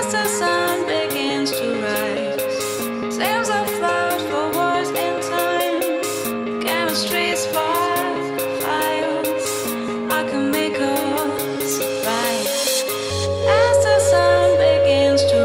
As the sun begins to rise, flames are flowers for wars in time. Chemistry's files, I can make us rise. As the sun begins to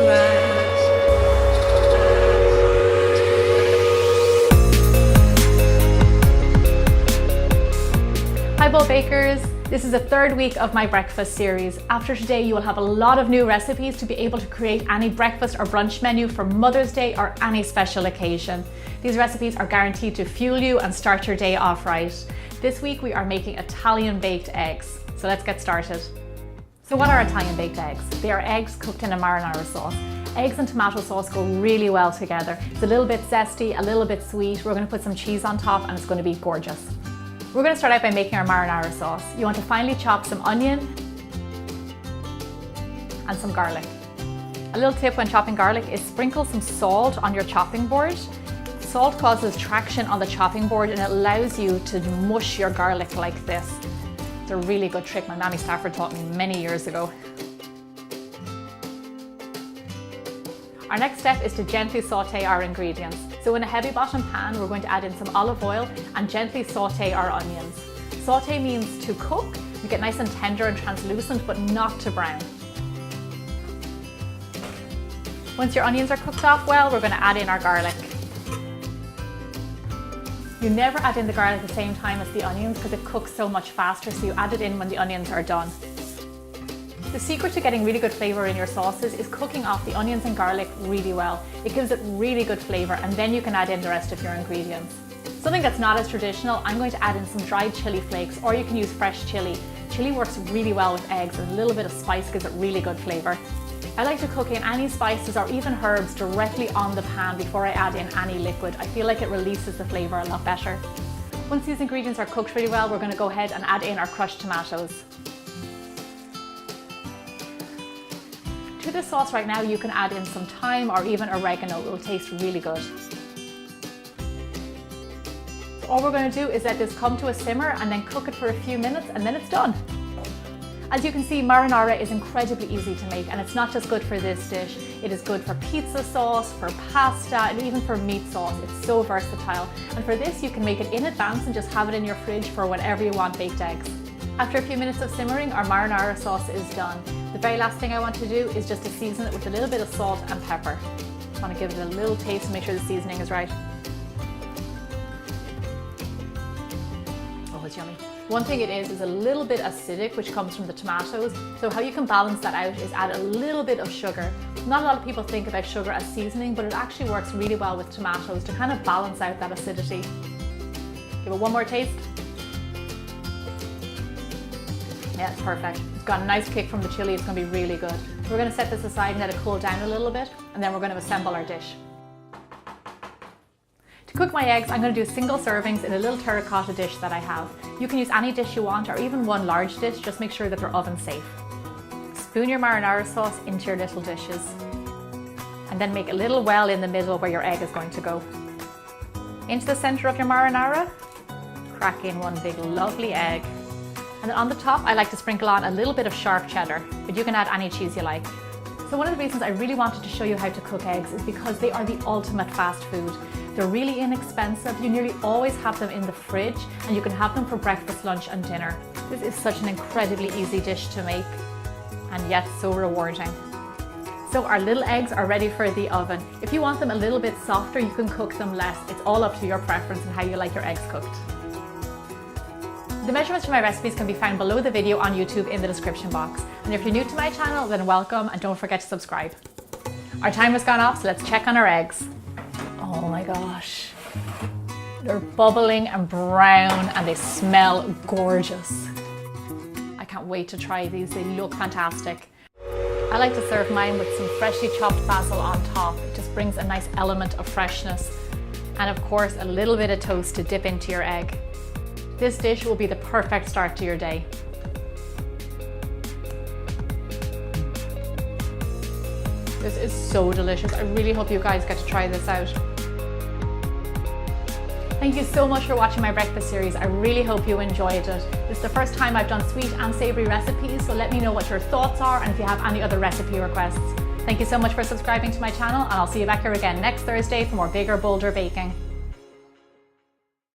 rise. Hi Bold Bakers! This is the third week of my breakfast series. After today you will have a lot of new recipes to be able to create any breakfast or brunch menu for Mother's Day or any special occasion. These recipes are guaranteed to fuel you and start your day off right. This week we are making Italian baked eggs. So let's get started. So what are Italian baked eggs? They are eggs cooked in a marinara sauce. Eggs and tomato sauce go really well together. It's a little bit zesty, a little bit sweet. We're going to put some cheese on top and it's going to be gorgeous. We're going to start out by making our marinara sauce. You want to finely chop some onion and some garlic. A little tip when chopping garlic is sprinkle some salt on your chopping board. Salt causes traction on the chopping board and it allows you to mush your garlic like this. It's a really good trick my Mammy Stafford taught me many years ago. Our next step is to gently saute our ingredients. So in a heavy bottom pan, we're going to add in some olive oil and gently saute our onions. Saute means to cook, you get nice and tender and translucent, but not to brown. Once your onions are cooked off well, we're going to add in our garlic. You never add in the garlic at the same time as the onions because it cooks so much faster, so you add it in when the onions are done. The secret to getting really good flavour in your sauces is cooking off the onions and garlic really well. It gives it really good flavour and then you can add in the rest of your ingredients. Something that's not as traditional, I'm going to add in some dried chilli flakes, or you can use fresh chilli. Chilli works really well with eggs and a little bit of spice gives it really good flavour. I like to cook in any spices or even herbs directly on the pan before I add in any liquid. I feel like it releases the flavour a lot better. Once these ingredients are cooked really well, we're going to go ahead and add in our crushed tomatoes. To this sauce right now, you can add in some thyme or even oregano. It will taste really good. So all we're going to do is let this come to a simmer and then cook it for a few minutes and then it's done. As you can see, marinara is incredibly easy to make and it's not just good for this dish. It is good for pizza sauce, for pasta and even for meat sauce. It's so versatile. And for this, you can make it in advance and just have it in your fridge for whenever you want baked eggs. After a few minutes of simmering, our marinara sauce is done. The very last thing I want to do is just to season it with a little bit of salt and pepper. I want to give it a little taste and make sure the seasoning is right. Oh, it's yummy. One thing it is a little bit acidic, which comes from the tomatoes. So how you can balance that out is add a little bit of sugar. Not a lot of people think about sugar as seasoning, but it actually works really well with tomatoes to kind of balance out that acidity. Give it one more taste. Yeah, it's perfect. It's got a nice kick from the chili. It's going to be really good. We're going to set this aside and let it cool down a little bit, and then we're going to assemble our dish. To cook my eggs, I'm going to do single servings in a little terracotta dish that I have. You can use any dish you want or even one large dish, just make sure that they're oven safe. Spoon your marinara sauce into your little dishes and then make a little well in the middle where your egg is going to go. Into the center of your marinara, crack in one big lovely egg. And then on the top, I like to sprinkle on a little bit of sharp cheddar, but you can add any cheese you like. So one of the reasons I really wanted to show you how to cook eggs is because they are the ultimate fast food. They're really inexpensive. You nearly always have them in the fridge and you can have them for breakfast, lunch and dinner. This is such an incredibly easy dish to make and yet so rewarding. So our little eggs are ready for the oven. If you want them a little bit softer, you can cook them less. It's all up to your preference and how you like your eggs cooked. The measurements for my recipes can be found below the video on YouTube in the description box. And if you're new to my channel, then welcome and don't forget to subscribe. Our timer's gone off, so let's check on our eggs. Oh my gosh. They're bubbling and brown and they smell gorgeous. I can't wait to try these, they look fantastic. I like to serve mine with some freshly chopped basil on top. It just brings a nice element of freshness. And of course, a little bit of toast to dip into your egg. This dish will be the perfect start to your day. This is so delicious. I really hope you guys get to try this out. Thank you so much for watching my breakfast series. I really hope you enjoyed it. This is the first time I've done sweet and savoury recipes, so let me know what your thoughts are and if you have any other recipe requests. Thank you so much for subscribing to my channel, and I'll see you back here again next Thursday for more bigger, bolder baking.